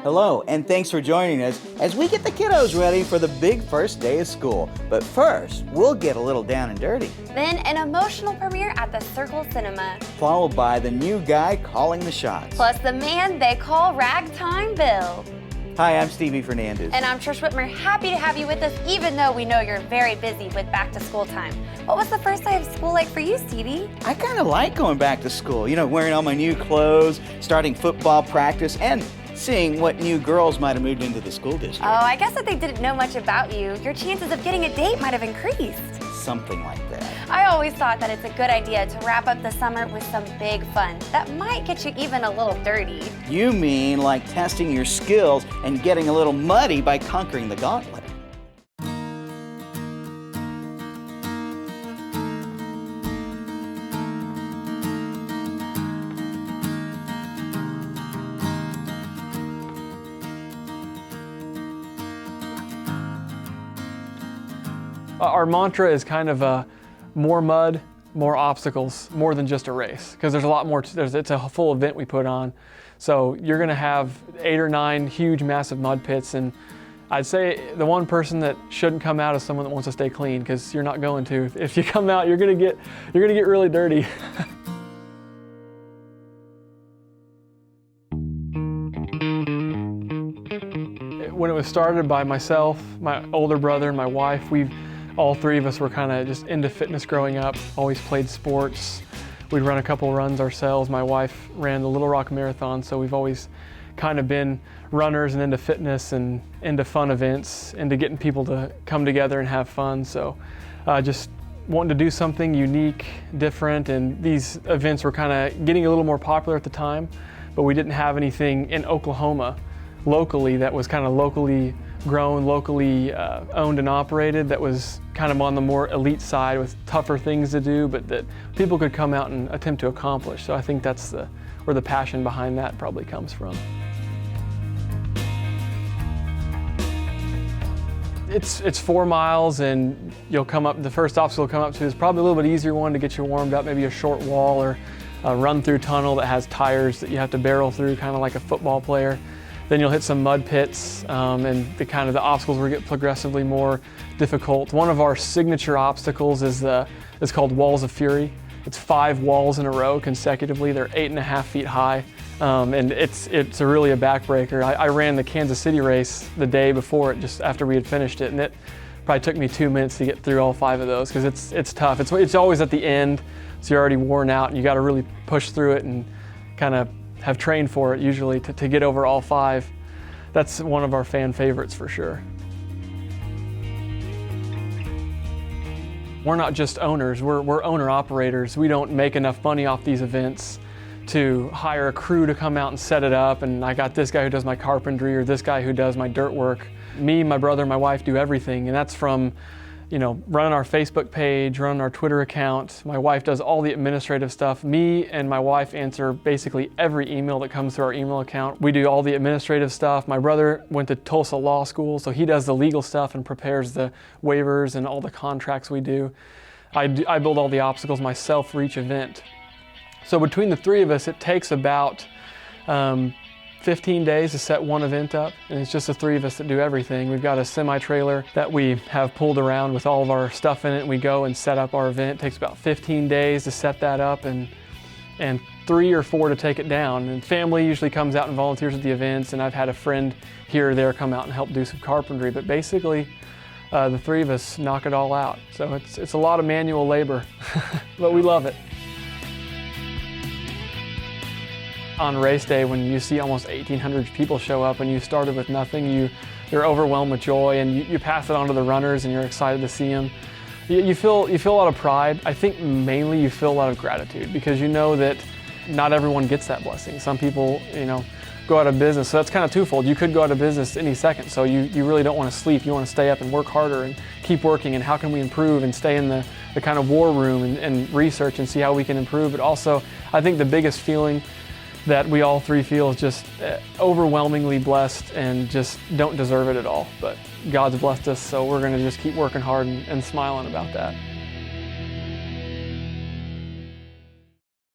Hello, and thanks for joining us as we get the kiddos ready for the big first day of school. But first, we'll get a little down and dirty. Then an emotional premiere at the Circle Cinema. Followed by the new guy calling the shots. Plus the man they call Ragtime Bill. Hi, I'm Stevie Fernandez. And I'm Trish Whitmer, happy to have you with us, even though we know you're very busy with back to school time. What was the first day of school like for you, Stevie? I kind of like going back to school. You know, wearing all my new clothes, starting football practice, and seeing what new girls might have moved into the school district. Oh, I guess if they didn't know much about you, your chances of getting a date might have increased. Something like that. I always thought that it's a good idea to wrap up the summer with some big fun that might get you even a little dirty. You mean like testing your skills and getting a little muddy by conquering the Gauntlet. Our mantra is kind of more mud, more obstacles, more than just a race, because there's a lot more, it's a full event we put on. So you're gonna have 8 or 9 huge, massive mud pits, and I'd say the one person that shouldn't come out is someone that wants to stay clean, because you're not going to. If you come out, you're gonna get really dirty. When it was started by myself, my older brother, and my wife, all three of us were kind of just into fitness growing up, always played sports. We'd run a couple runs ourselves. My wife ran the Little Rock Marathon, so we've always kind of been runners and into fitness and into fun events, into getting people to come together and have fun. So just wanting to do something unique, different, and these events were kind of getting a little more popular at the time, but we didn't have anything in Oklahoma locally that was kind of locally grown, locally owned and operated, that was kind of on the more elite side with tougher things to do, but that people could come out and attempt to accomplish. So I think that's where the passion behind that probably comes from. It's 4 miles, and you'll come up, the first obstacle you'll come up to is probably a little bit easier one to get you warmed up, maybe a short wall or a run-through tunnel that has tires that you have to barrel through, kind of like a football player. Then you'll hit some mud pits, and the obstacles will get progressively more difficult. One of our signature obstacles is called Walls of Fury. It's 5 walls in a row consecutively. They're 8.5 feet high, and it's really a backbreaker. I ran the Kansas City race the day before it, just after we had finished it, and it probably took me 2 minutes to get through all 5 of those, because it's tough. It's always at the end, so you're already worn out, and you got to really push through it and kind of have trained for it usually to get over all 5. That's one of our fan favorites for sure. We're not just owners, we're owner operators. We don't make enough money off these events to hire a crew to come out and set it up, and I got this guy who does my carpentry or this guy who does my dirt work. Me, my brother, and my wife do everything, and that's from running our Facebook page, running our Twitter account. My wife does all the administrative stuff. Me and my wife answer basically every email that comes through our email account. We do all the administrative stuff. My brother went to Tulsa Law School, so he does the legal stuff and prepares the waivers and all the contracts we do. I build all the obstacles myself for each event. So between the 3 of us, it takes about 15 days to set one event up, and it's just the 3 of us that do everything. We've got a semi-trailer that we have pulled around with all of our stuff in it, and we go and set up our event. It takes about 15 days to set that up, and 3 or 4 to take it down. And family usually comes out and volunteers at the events, and I've had a friend here or there come out and help do some carpentry, but basically the 3 of us knock it all out. So it's a lot of manual labor, but we love it. On race day, when you see almost 1,800 people show up and you started with nothing, you're overwhelmed with joy, and you pass it on to the runners and you're excited to see them. You feel a lot of pride. I think mainly you feel a lot of gratitude, because you know that not everyone gets that blessing. Some people, go out of business, so that's kind of twofold. You could go out of business any second, so you really don't want to sleep. You want to stay up and work harder and keep working, and how can we improve, and stay in the kind of war room and research and see how we can improve. But also, I think the biggest feeling that we all 3 feel is just overwhelmingly blessed, and just don't deserve it at all. But God's blessed us, so we're going to just keep working hard and smiling about that.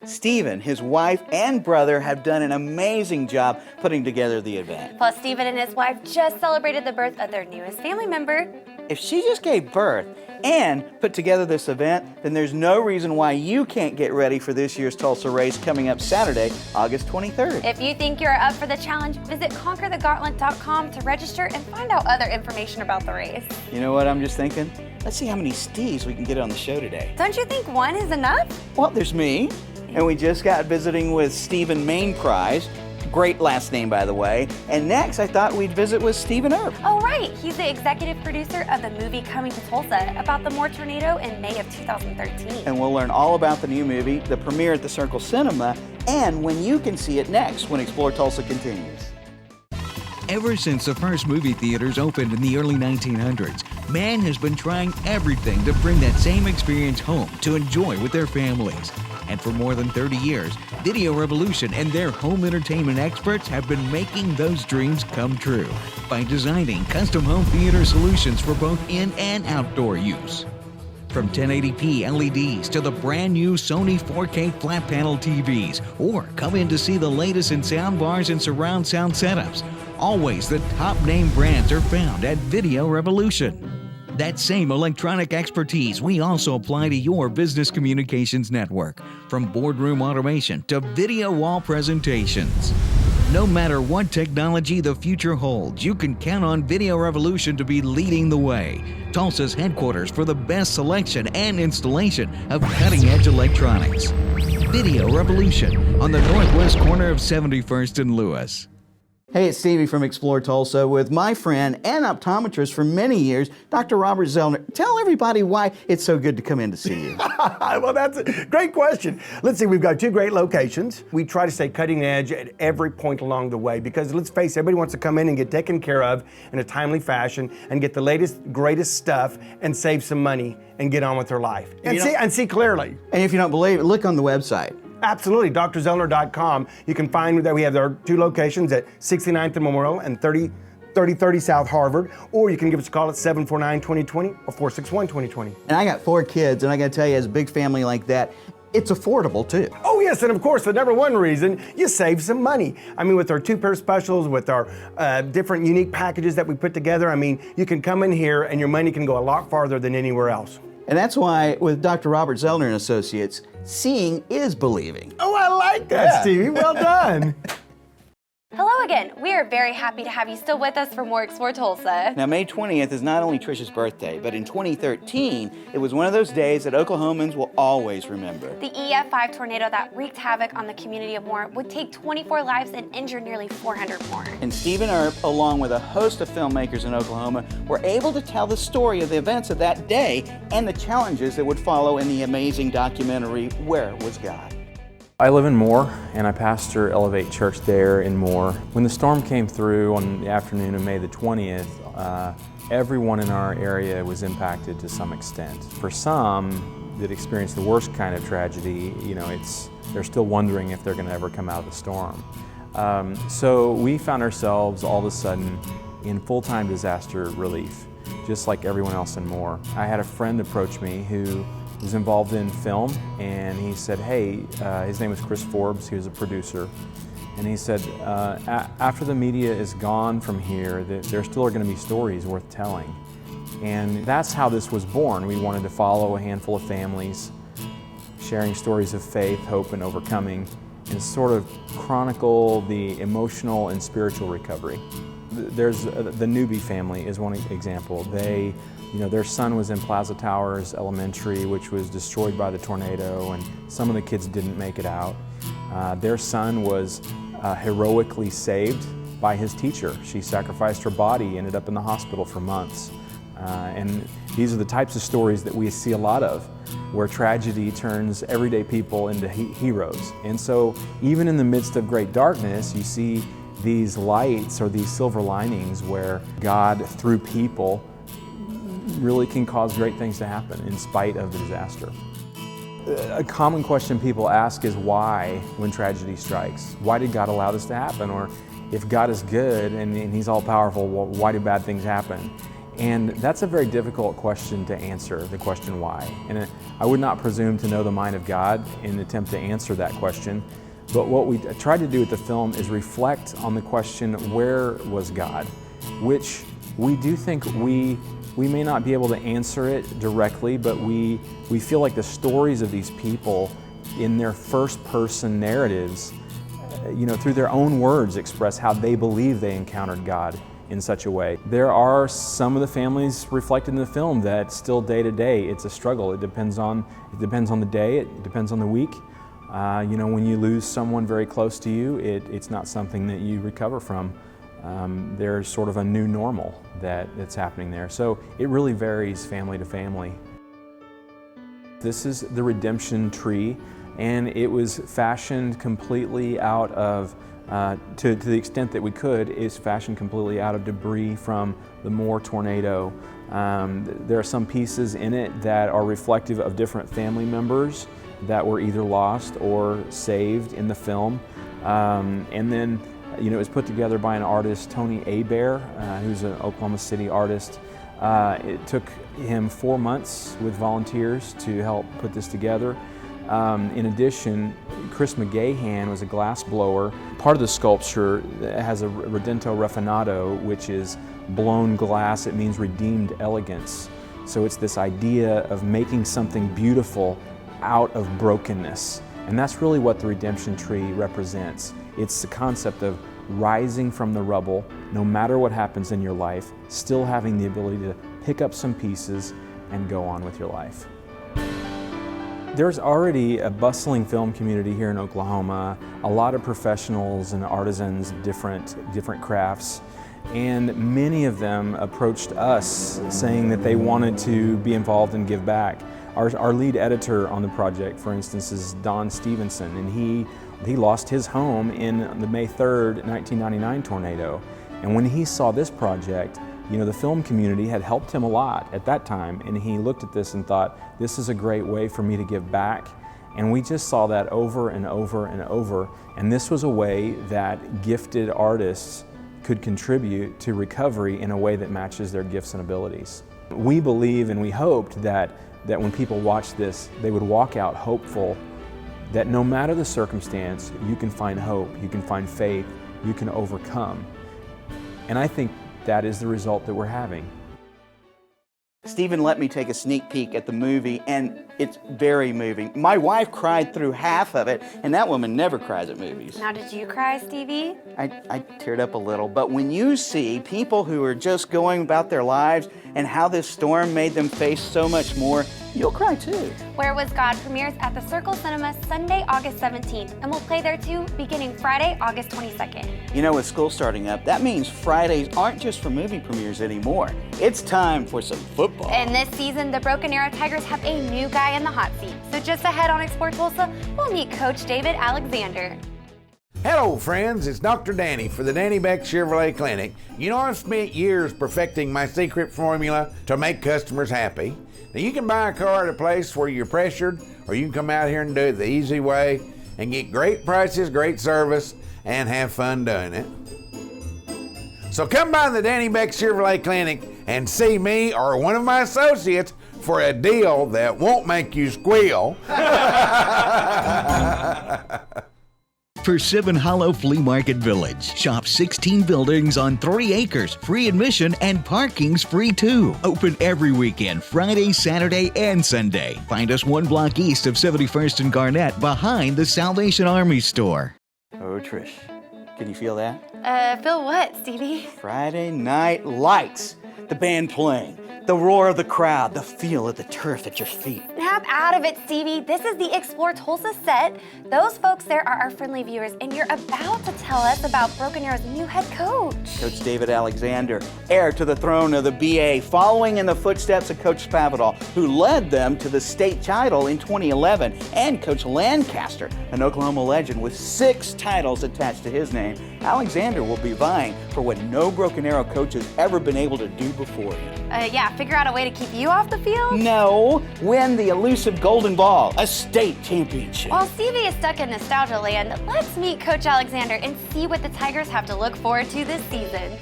Stephen, his wife, and brother have done an amazing job putting together the event. Plus, Stephen and his wife just celebrated the birth of their newest family member. If she just gave birth and put together this event, then there's no reason why you can't get ready for this year's Tulsa race coming up Saturday, August 23rd. If you think you're up for the challenge, visit conquerthegauntlet.com to register and find out other information about the race. You know what I'm just thinking? Let's see how many Steves we can get on the show today. Don't you think one is enough? Well, there's me, and we just got visiting with Stephen Main Prize. Great last name, by the way. And next, I thought we'd visit with Stephen Earp. Oh, right. He's the executive producer of the movie Coming to Tulsa about the Moore tornado in May of 2013. And we'll learn all about the new movie, the premiere at the Circle Cinema, and when you can see it next when Explore Tulsa continues. Ever since the first movie theaters opened in the early 1900s, man has been trying everything to bring that same experience home to enjoy with their families. And for more than 30 years, Video Revolution and their home entertainment experts have been making those dreams come true by designing custom home theater solutions for both in and outdoor use. From 1080p LEDs to the brand new Sony 4K flat panel TVs, or come in to see the latest in sound bars and surround sound setups. Always the top name brands are found at Video Revolution. That same electronic expertise we also apply to your business communications network, from boardroom automation to video wall presentations. No matter what technology the future holds, you can count on Video Revolution to be leading the way. Tulsa's headquarters for the best selection and installation of cutting-edge electronics. Video Revolution on the northwest corner of 71st and Lewis. Hey, it's Stevie from Explore Tulsa with my friend and optometrist for many years, Dr. Robert Zellner. Tell everybody why it's so good to come in to see you. Well, that's a great question. Let's see, we've got two great locations. We try to stay cutting edge at every point along the way because let's face it, everybody wants to come in and get taken care of in a timely fashion and get the latest, greatest stuff and save some money and get on with their life. And see clearly. And if you don't believe it, look on the website. Absolutely, drzellner.com. You can find that we have our two locations at 69th and Memorial and 3030 South Harvard, or you can give us a call at 749-2020 or 461-2020. And I got 4 kids, and I gotta tell you, as a big family like that, it's affordable too. Oh yes, and of course, the number one reason, you save some money. I mean, with our 2-pair specials, with our different unique packages that we put together, I mean, you can come in here and your money can go a lot farther than anywhere else. And that's why with Dr. Robert Zellner and Associates, seeing is believing. Oh, I like that, Stevie. Well done. Hello again. We are very happy to have you still with us for more Explore Tulsa. Now, May 20th is not only Trish's birthday, but in 2013, it was one of those days that Oklahomans will always remember. The EF5 tornado that wreaked havoc on the community of Moore would take 24 lives and injure nearly 400 more. And Stephen Earp, along with a host of filmmakers in Oklahoma, were able to tell the story of the events of that day and the challenges that would follow in the amazing documentary, Where Was God? I live in Moore, and I pastor Elevate Church there in Moore. When the storm came through on the afternoon of May the 20th, everyone in our area was impacted to some extent. For some that experienced the worst kind of tragedy, you know, they're still wondering if they're going to ever come out of the storm. So we found ourselves all of a sudden in full-time disaster relief, just like everyone else in Moore. I had a friend approach me who was involved in film, and he said, hey, his name was Chris Forbes, he was a producer, and he said, after the media is gone from here, there still are going to be stories worth telling. And that's how this was born. We wanted to follow a handful of families, sharing stories of faith, hope, and overcoming, and sort of chronicle the emotional and spiritual recovery. There's the Newby family is one example. Their son was in Plaza Towers Elementary, which was destroyed by the tornado, and some of the kids didn't make it out. Their son was heroically saved by his teacher. She sacrificed her body, ended up in the hospital for months. And these are the types of stories that we see a lot of, where tragedy turns everyday people into heroes. And so even in the midst of great darkness, you see these lights or these silver linings where God, through people, really can cause great things to happen in spite of the disaster. A common question people ask is why when tragedy strikes? Why did God allow this to happen? Or if God is good and He's all powerful, well, why do bad things happen? And that's a very difficult question to answer, the question why. And I would not presume to know the mind of God in an attempt to answer that question. But what we tried to do with the film is reflect on the question, where was God? Which we do think we may not be able to answer it directly, but we feel like the stories of these people in their first person narratives, through their own words express how they believe they encountered God in such a way. There are some of the families reflected in the film that still day to day, it's a struggle. It depends on the day, it depends on the week. When you lose someone very close to you, it's not something that you recover from. There's sort of a new normal that's happening there. So it really varies family to family. This is the redemption tree, and it was fashioned completely out of, to the extent that we could, is fashioned completely out of debris from the Moore tornado. There are some pieces in it that are reflective of different family members that were either lost or saved in the film. And then, it was put together by an artist, Tony Hebert, who's an Oklahoma City artist. It took him 4 months with volunteers to help put this together. In addition, Chris McGahan was a glass blower. Part of the sculpture has a Redento Refinado, which is blown glass. It means redeemed elegance. So it's this idea of making something beautiful out of brokenness. And that's really what the redemption tree represents. It's the concept of rising from the rubble, no matter what happens in your life, still having the ability to pick up some pieces and go on with your life. There's already a bustling film community here in Oklahoma, a lot of professionals and artisans of different crafts, and many of them approached us saying that they wanted to be involved and give back. Our lead editor on the project, for instance, is Don Stevenson, and he lost his home in the May 3rd, 1999 tornado. And when he saw this project, the film community had helped him a lot at that time, and he looked at this and thought, this is a great way for me to give back. And we just saw that over and over and over. And this was a way that gifted artists could contribute to recovery in a way that matches their gifts and abilities. We believe and we hoped that when people watch this, they would walk out hopeful that no matter the circumstance, you can find hope, you can find faith, you can overcome. And I think that is the result that we're having. Stephen let me take a sneak peek at the movie, and it's very moving. My wife cried through half of it, and that woman never cries at movies. Now, did you cry, Stevie? I teared up a little, but when you see people who are just going about their lives and how this storm made them face so much more, you'll cry too. Where Was God premieres at the Circle Cinema Sunday, August 17th, and we'll play there too beginning Friday, August 22nd. With school starting up, that means Fridays aren't just for movie premieres anymore. It's time for some football. And this season, the Broken Arrow Tigers have a new guy in the hot seat. So just ahead on Explore Tulsa, we'll meet Coach David Alexander. Hello friends, it's Dr. Danny for the Danny Beck Chevrolet Clinic. I've spent years perfecting my secret formula to make customers happy. Now you can buy a car at a place where you're pressured, or you can come out here and do it the easy way and get great prices, great service, and have fun doing it. So come by the Danny Beck Chevrolet Clinic and see me or one of my associates for a deal that won't make you squeal. Persimmon Hollow Flea Market Village. Shop 16 buildings on 3 acres. Free admission and parking's free too. Open every weekend, Friday, Saturday, and Sunday. Find us 1 block east of 71st and Garnett behind the Salvation Army store. Oh, Trish, can you feel that? Feel what, Stevie? Friday night lights. The band playing, the roar of the crowd, the feel of the turf at your feet. Snap out of it, Stevie. This is the Explore Tulsa set. Those folks there are our friendly viewers, and you're about to tell us about Broken Arrow's new head coach. Coach David Alexander, heir to the throne of the BA, following in the footsteps of Coach Spavital, who led them to the state title in 2011, and Coach Lancaster, an Oklahoma legend with 6 titles attached to his name. Alexander will be vying for what no Broken Arrow coach has ever been able to do before him. Yeah, figure out a way to keep you off the field? No, win the elusive Golden Ball, a state championship. While Stevie is stuck in nostalgia land, let's meet Coach Alexander and see what the Tigers have to look forward to this season.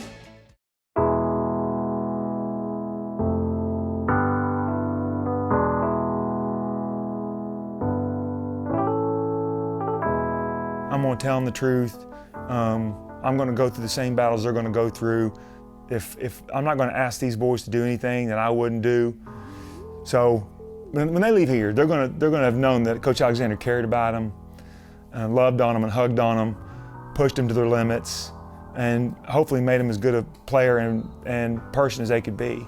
going to tell them the truth. I'm going to go through the same battles they're going to go through. If I'm not going to ask these boys to do anything that I wouldn't do. So when they leave here, they're going to have known that Coach Alexander cared about them, loved on them and hugged on them, pushed them to their limits, and hopefully made them as good a player and person as they could be.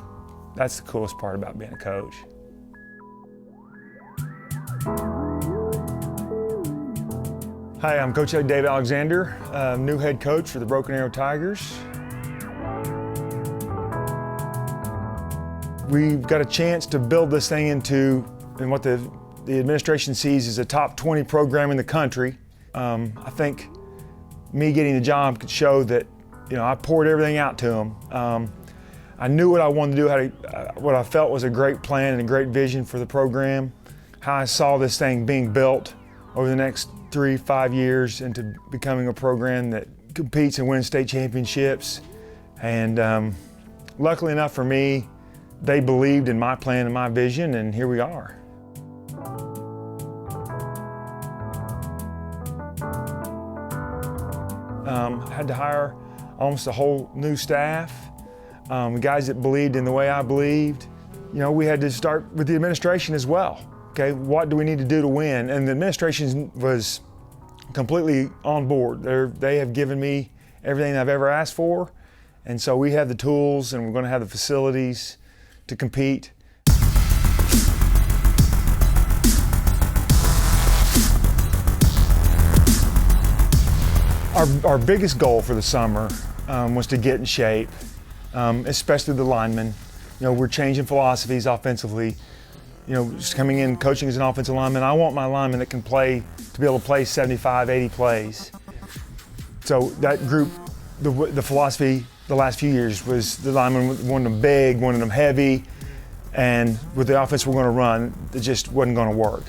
That's the coolest part about being a coach. Hi, I'm Coach David Alexander, new head coach for the Broken Arrow Tigers. We've got a chance to build this thing into what the administration sees as a top 20 program in the country. I think me getting the job could show that, I poured everything out to them. I knew what I wanted to do, what I felt was a great plan and a great vision for the program, how I saw this thing being built over the next 3-5 years into becoming a program that competes and wins state championships. And luckily enough for me, they believed in my plan and my vision, and here we are. Had to hire almost a whole new staff, guys that believed in the way I believed. We had to start with the administration as well. Okay, what do we need to do to win? And the administration was completely on board. They have given me everything I've ever asked for, and so we have the tools and we're going to have the facilities to compete. Our biggest goal for the summer was to get in shape, especially the linemen. We're changing philosophies offensively. Just coming in, coaching as an offensive lineman, I want my linemen that can play, to be able to play 75, 80 plays. So that group, the philosophy the last few years was the linemen wanted them big, wanted them heavy, and with the offense we're going to run, it just wasn't going to work.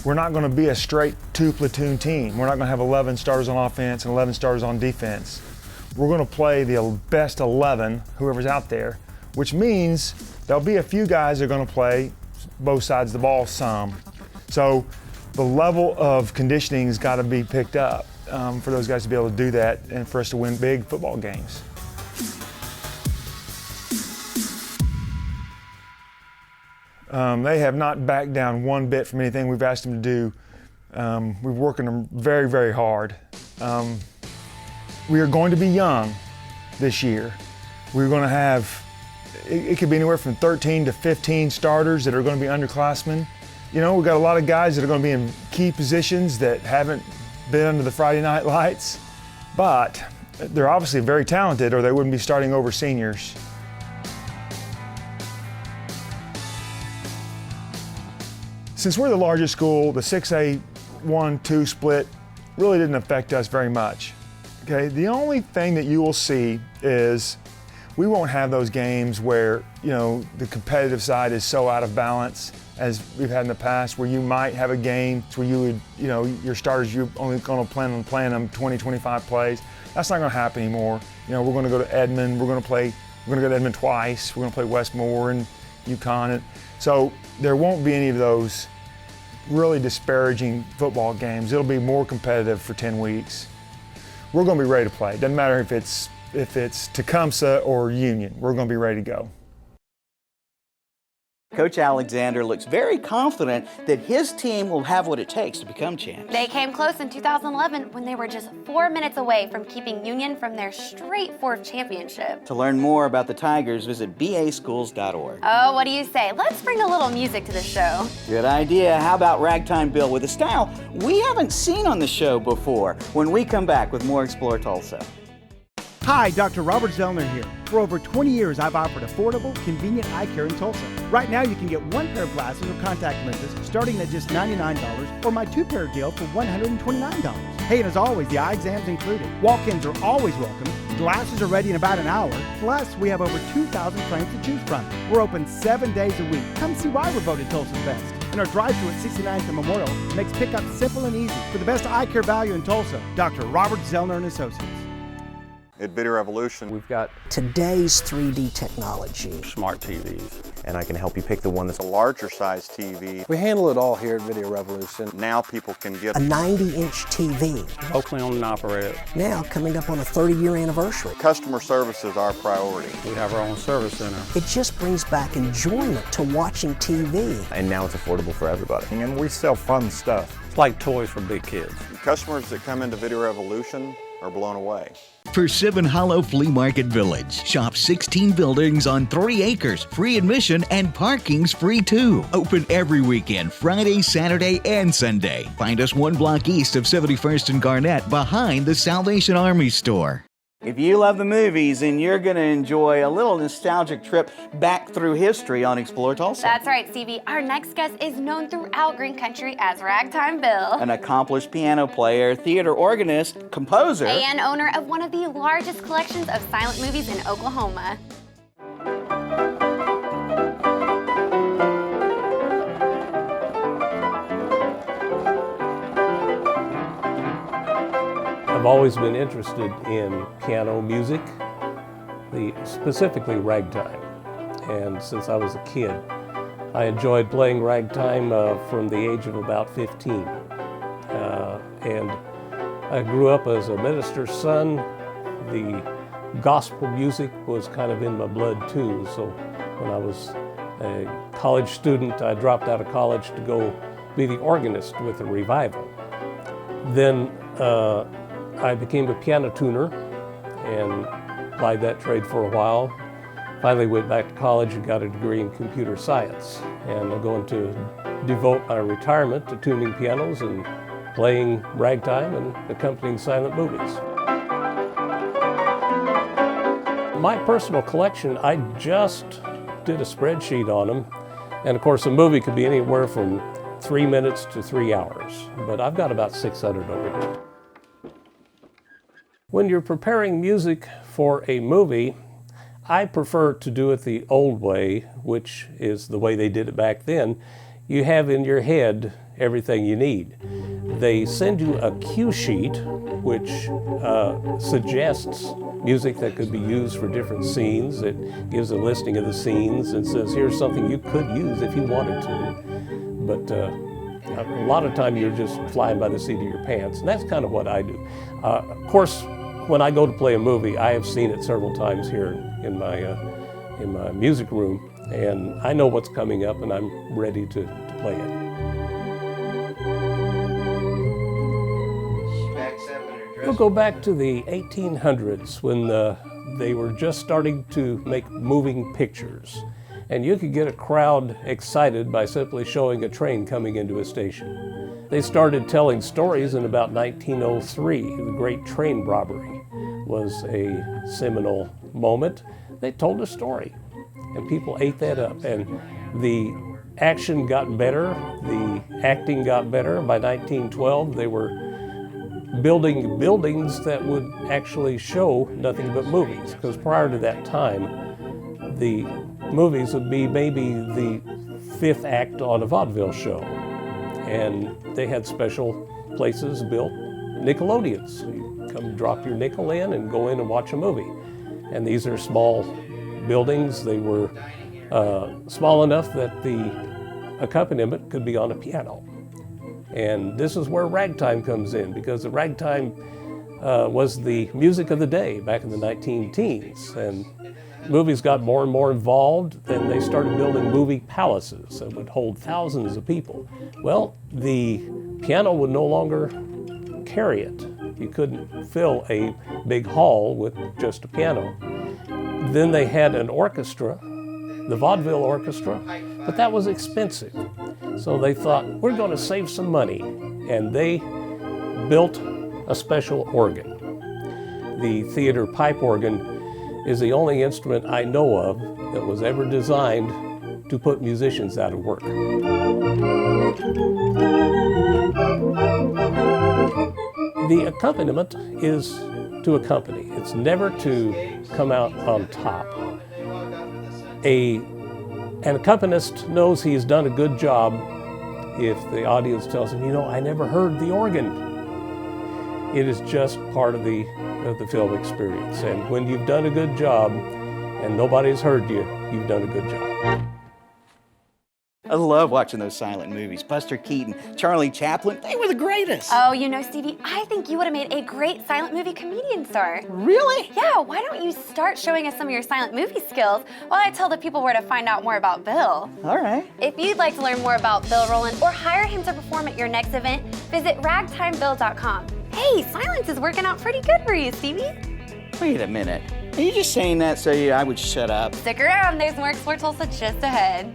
We're not going to be a straight 2-platoon team. We're not going to have 11 starters on offense and 11 starters on defense. We're going to play the best 11, whoever's out there, which means there'll be a few guys that are going to play both sides of the ball some. So the level of conditioning has got to be picked up for those guys to be able to do that and for us to win big football games. They have not backed down one bit from anything we've asked them to do. We're working them very, very hard. We are going to be young this year. We're going to have, it could be anywhere from 13 to 15 starters that are going to be underclassmen. We've got a lot of guys that are going to be in key positions that haven't been under the Friday night lights, but they're obviously very talented or they wouldn't be starting over seniors. Since we're the largest school, the 6A 1-2 split really didn't affect us very much. Okay, the only thing that you will see is we won't have those games where, the competitive side is so out of balance as we've had in the past, where you might have a game where you would, your starters, you're only going to plan on playing them 20, 25 plays. That's not going to happen anymore. We're going to go to Edmond, we're going to go to Edmond twice, we're going to play Westmore and UConn. So there won't be any of those really disparaging football games. It'll be more competitive for 10 weeks. We're going to be ready to play. It doesn't matter if it's Tecumseh or Union. We're going to be ready to go. Coach Alexander looks very confident that his team will have what it takes to become champs. They came close in 2011 when they were just 4 minutes away from keeping Union from their straight fourth championship. To learn more about the Tigers, visit baschools.org. Oh, what do you say? Let's bring a little music to the show. Good idea. How about Ragtime Bill with a style we haven't seen on the show before when we come back with more Explore Tulsa. Hi, Dr. Robert Zellner here. For over 20 years, I've offered affordable, convenient eye care in Tulsa. Right now, you can get one pair of glasses or contact lenses starting at just $99 or my two-pair deal for $129. Hey, and as always, the eye exam's included. Walk-ins are always welcome. Glasses are ready in about an hour. Plus, we have over 2,000 frames to choose from. We're open 7 days a week. Come see why we're voted Tulsa's best. And our drive-thru at 69th and Memorial makes pickup simple and easy. For the best eye care value in Tulsa, Dr. Robert Zellner and Associates. At Video Revolution, we've got today's 3D technology. Smart TVs. And I can help you pick the one that's a larger size TV. We handle it all here at Video Revolution. Now people can get a 90-inch TV. Locally owned and operated. Now coming up on a 30-year anniversary. Customer service is our priority. We have our own service center. It just brings back enjoyment to watching TV. And now it's affordable for everybody. And we sell fun stuff. It's like toys for big kids. The customers that come into Video Revolution are blown away. Persimmon Hollow Flea Market Village. Shop 16 buildings on 3 acres. Free admission and parking's free too. Open every weekend, Friday, Saturday, and Sunday. Find us 1 block east of 71st and Garnett behind the Salvation Army store. If you love the movies, then you're going to enjoy a little nostalgic trip back through history on Explore Tulsa. That's right, Stevie. Our next guest is known throughout Green Country as Ragtime Bill. An accomplished piano player, theater organist, composer, and owner of one of the largest collections of silent movies in Oklahoma. I've always been interested in piano music, specifically ragtime. And since I was a kid, I enjoyed playing ragtime from the age of about 15. And I grew up as a minister's son. The gospel music was kind of in my blood too. So when I was a college student, I dropped out of college to go be the organist with a revival. Then I became a piano tuner and plied that trade for a while. Finally went back to college and got a degree in computer science. And I'm going to devote my retirement to tuning pianos and playing ragtime and accompanying silent movies. My personal collection, I just did a spreadsheet on them. And of course, a movie could be anywhere from 3 minutes to 3 hours. But I've got about 600 over here. When you're preparing music for a movie, I prefer to do it the old way, which is the way they did it back then. You have in your head everything you need. They send you a cue sheet, which suggests music that could be used for different scenes. It gives a listing of the scenes and says, here's something you could use if you wanted to. But a lot of time you're just flying by the seat of your pants, and that's kind of what I do. Of course, when I go to play a movie, I have seen it several times here in my music room, and I know what's coming up, and I'm ready to play it. We'll go back to the 1800s when they were just starting to make moving pictures, and you could get a crowd excited by simply showing a train coming into a station. They started telling stories in about 1903. The Great Train Robbery was a seminal moment. They told a story, and people ate that up. And the action got better, the acting got better. By 1912, they were building buildings that would actually show nothing but movies, because prior to that time, the movies would be maybe the 5th act on a vaudeville show. And they had special places built, Nickelodeons. You come drop your nickel in and go in and watch a movie. And these are small buildings. They were small enough that the accompaniment could be on a piano. And this is where ragtime comes in, because the ragtime was the music of the day back in the 19-teens. And movies got more and more involved, and they started building movie palaces that would hold thousands of people. Well, the piano would no longer carry it. You couldn't fill a big hall with just a piano. Then they had an orchestra, the vaudeville orchestra, but that was expensive. So they thought, we're going to save some money, and they built a special organ. The theater pipe organ is the only instrument I know of that was ever designed to put musicians out of work. The accompaniment is to accompany. It's never to come out on top. An accompanist knows he's done a good job if the audience tells him, you know, I never heard the organ. It is just part of the of the film experience. And when you've done a good job and nobody's heard you, you've done a good job. I love watching those silent movies. Buster Keaton, Charlie Chaplin, they were the greatest. Oh, you know, Stevie, I think you would have made a great silent movie comedian star. Really? Yeah, why don't you start showing us some of your silent movie skills while I tell the people where to find out more about Bill? All right. If you'd like to learn more about Bill Rowland or hire him to perform at your next event, visit ragtimebill.com. Hey, silence is working out pretty good for you, Stevie. Wait a minute. Are you just saying that so I would shut up? Stick around, there's more Explore Tulsa just ahead.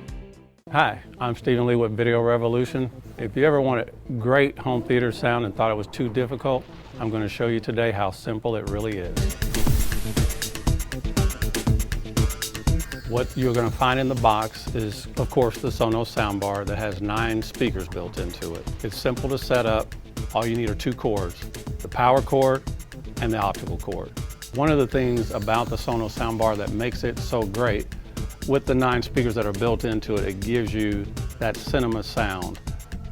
Hi, I'm Stephen Lee with Video Revolution. If you ever wanted great home theater sound and thought it was too difficult, I'm going to show you today how simple it really is. What you're going to find in the box is, of course, the Sonos soundbar that has 9 speakers built into it. It's simple to set up. All you need are 2 cords, the power cord and the optical cord. One of the things about the Sonos soundbar that makes it so great, with the 9 speakers that are built into it, it gives you that cinema sound.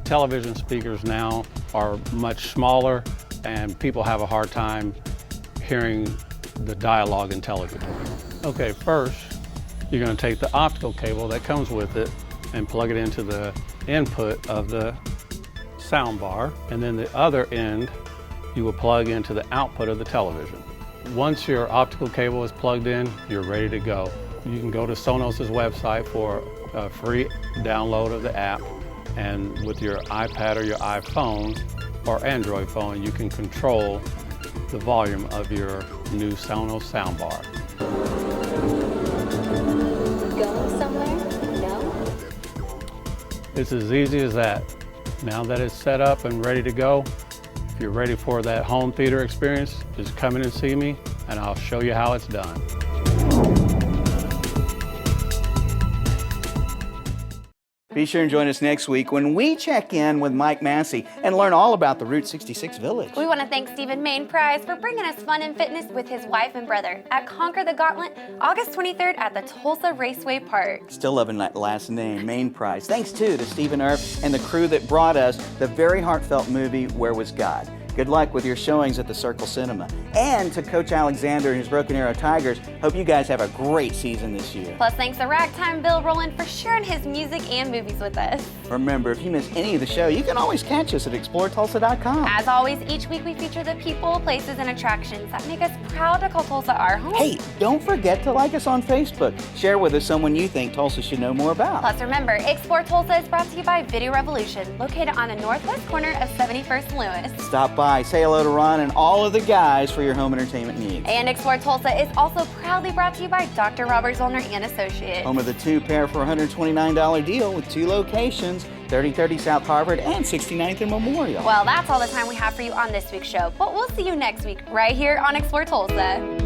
Television speakers now are much smaller and people have a hard time hearing the dialogue in television. Okay, first, you're going to take the optical cable that comes with it and plug it into the input of the soundbar, and then the other end you will plug into the output of the television. Once your optical cable is plugged in, you're ready to go. You can go to Sonos' website for a free download of the app, and with your iPad or your iPhone or Android phone, you can control the volume of your new Sonos soundbar. Going somewhere? No? It's as easy as that. Now that it's set up and ready to go, if you're ready for that home theater experience, just come in and see me and I'll show you how it's done. Be sure and join us next week when we check in with Mike Massey and learn all about the Route 66 Village. We want to thank Stephen Main Prize for bringing us fun and fitness with his wife and brother at Conquer the Gauntlet, August 23rd at the Tulsa Raceway Park. Still loving that last name, Main Prize. Thanks too to Stephen Earp and the crew that brought us the very heartfelt movie, Where Was God? Good luck with your showings at the Circle Cinema. And to Coach Alexander and his Broken Arrow Tigers, hope you guys have a great season this year. Plus, thanks to Ragtime Bill Rowland for sharing his music and movies with us. Remember, if you miss any of the show, you can always catch us at exploretulsa.com. As always, each week we feature the people, places, and attractions that make us proud to call Tulsa our home. Hey, don't forget to like us on Facebook. Share with us someone you think Tulsa should know more about. Plus, remember, Explore Tulsa is brought to you by Video Revolution, located on the northwest corner of 71st and Lewis. Stop by, say hello to Ron and all of the guys for your home entertainment needs. And Explore Tulsa is also proudly brought to you by Dr. Robert Zollner and Associates. Home of the 2-pair for $129 deal with 2 locations, 3030 South Harvard and 69th and Memorial. Well, that's all the time we have for you on this week's show, but we'll see you next week right here on Explore Tulsa.